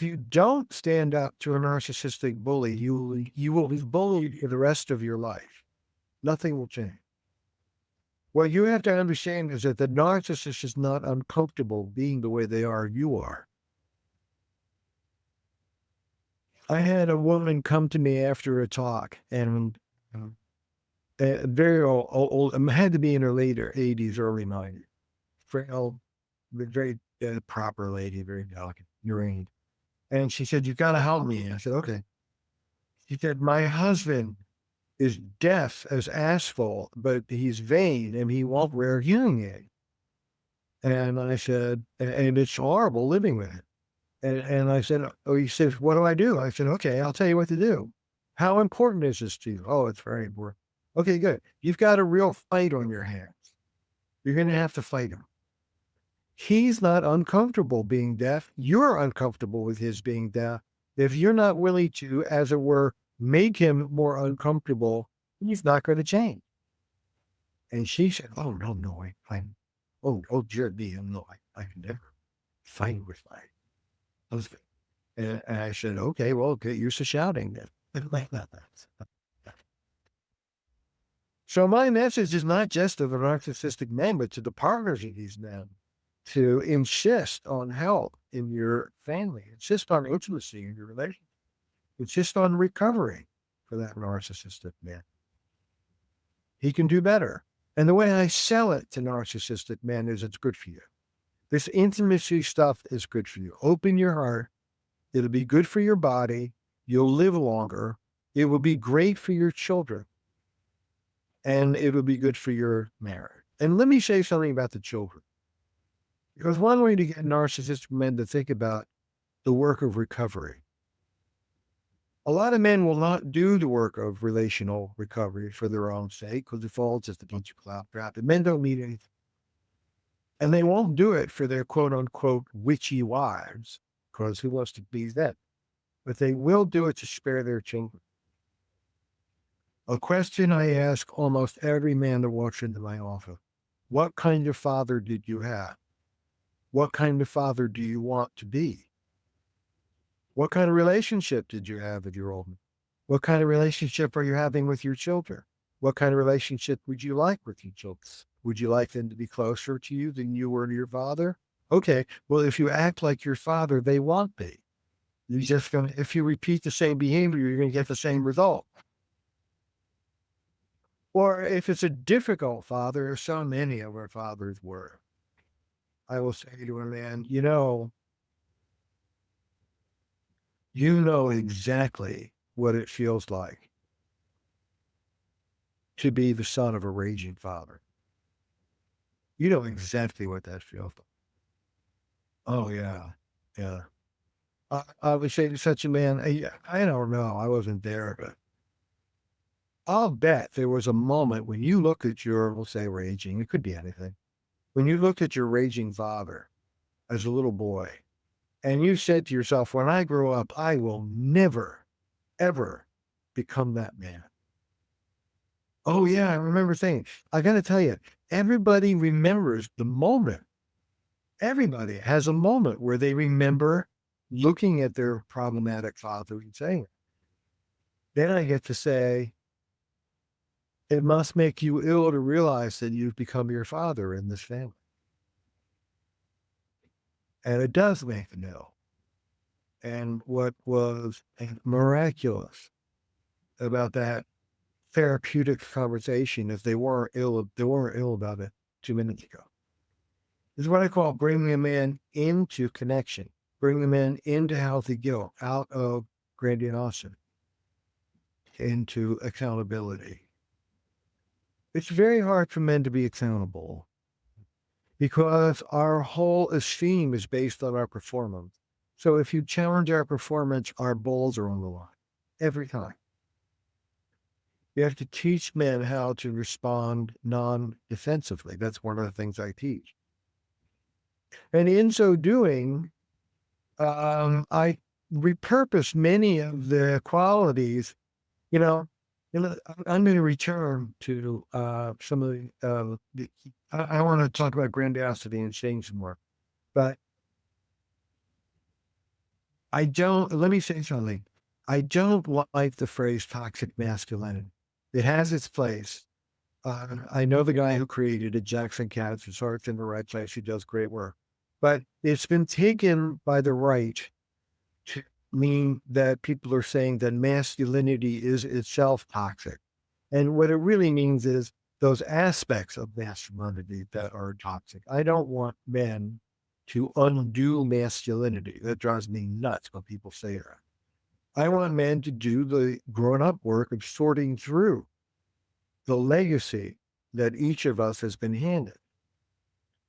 you don't stand up to a narcissistic bully, you will be bullied for the rest of your life. Nothing will change. What you have to understand is that the narcissist is not uncomfortable being the way they are, you are. I had a woman come to me after a talk and very old, had to be in her later 80s, early 90s. Frail, but very proper lady, very delicate, urine. And she said, "You've got to help me." I said, "Okay." She said, "My husband is deaf as asphalt, but he's vain and he won't wear hearing aid." And I said, and it's horrible living with it. And I said, "Oh," he says, "What do I do?" I said, "Okay, I'll tell you what to do." "How important is this to you?" "Oh, it's very important." "Okay, good. You've got a real fight on your hands. You're going to have to fight him. He's not uncomfortable being deaf. You're uncomfortable with his being deaf. If you're not willing to, as it were, make him more uncomfortable, he's not going to change." And she said, "Oh, no, no, oh, dear me, no, I can never fight with my husband." And I said, "Okay, well, get used to shouting then." So my message is not just to the narcissistic men, but to the partners of these men to insist on help in your family, insist on intimacy in your relationship, insist on recovery for that narcissistic man. He can do better. And the way I sell it to narcissistic men is it's good for you. This intimacy stuff is good for you. Open your heart. It'll be good for your body. You'll live longer. It will be great for your children. And it will be good for your marriage. And let me say something about the children. Because one way to get narcissistic men to think about the work of recovery. A lot of men will not do the work of relational recovery for their own sake because it falls just a bunch of claptrap. And men don't need anything. And they won't do it for their quote unquote witchy wives, because who wants to please them? But they will do it to spare their children. A question I ask almost every man that walks into my office: what kind of father did you have? What kind of father do you want to be? What kind of relationship did you have with your old man? What kind of relationship are you having with your children? What kind of relationship would you like with your children? Would you like them to be closer to you than you were to your father? Okay, well, if you act like your father, they won't be. If you repeat the same behavior, you're going to get the same result. Or if it's a difficult father, as so many of our fathers were, I will say to a man, you know exactly what it feels like to be the son of a raging father. You know exactly what that feels like. Oh, yeah. Yeah. I would say to such a man, I don't know. I wasn't there, but I'll bet there was a moment when you look at we'll say raging, it could be anything. When you looked at your raging father as a little boy and you said to yourself, when I grow up, I will never, ever become that man. Oh, yeah, I remember saying, I got to tell you, everybody remembers the moment. Everybody has a moment where they remember looking at their problematic father and saying, then I get to say, it must make you ill to realize that you've become your father in this family. And it does make them ill. And what was miraculous about that therapeutic conversation is they weren't ill about it 2 minutes ago. This is what I call bringing a man into connection, bringing a man into healthy guilt, out of grandiosity, into accountability. It's very hard for men to be accountable because our whole esteem is based on our performance. So if you challenge our performance, our balls are on the line every time. You have to teach men how to respond non-defensively. That's one of the things I teach. And in so doing, I repurpose many of the qualities, you know, I'm going to return to some of I want to talk about grandiosity and change some more, but let me say something. I don't like the phrase toxic masculinity. It has its place. I know the guy who created it, Jackson Katz, who starts in the right place. He does great work. But it's been taken by the right to mean that people are saying that masculinity is itself toxic. And what it really means is those aspects of masculinity that are toxic. I don't want men to undo masculinity. That drives me nuts when people say that. I want men to do the grown up work of sorting through the legacy that each of us has been handed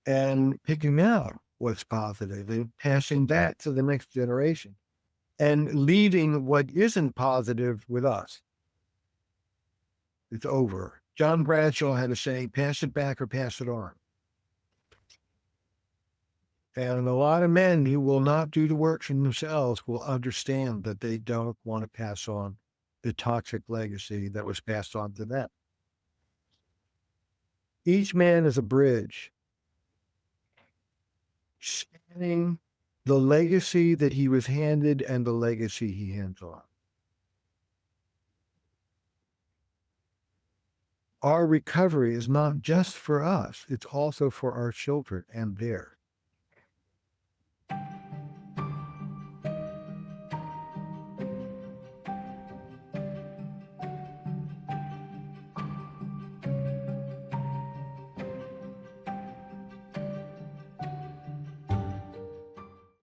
and picking out what's positive and passing that to the next generation and leaving what isn't positive with us. It's over. John Bradshaw had a saying, pass it back or pass it on. And a lot of men who will not do the work for themselves will understand that they don't want to pass on the toxic legacy that was passed on to them. Each man is a bridge spanning the legacy that he was handed and the legacy he hands on. Our recovery is not just for us, it's also for our children and theirs.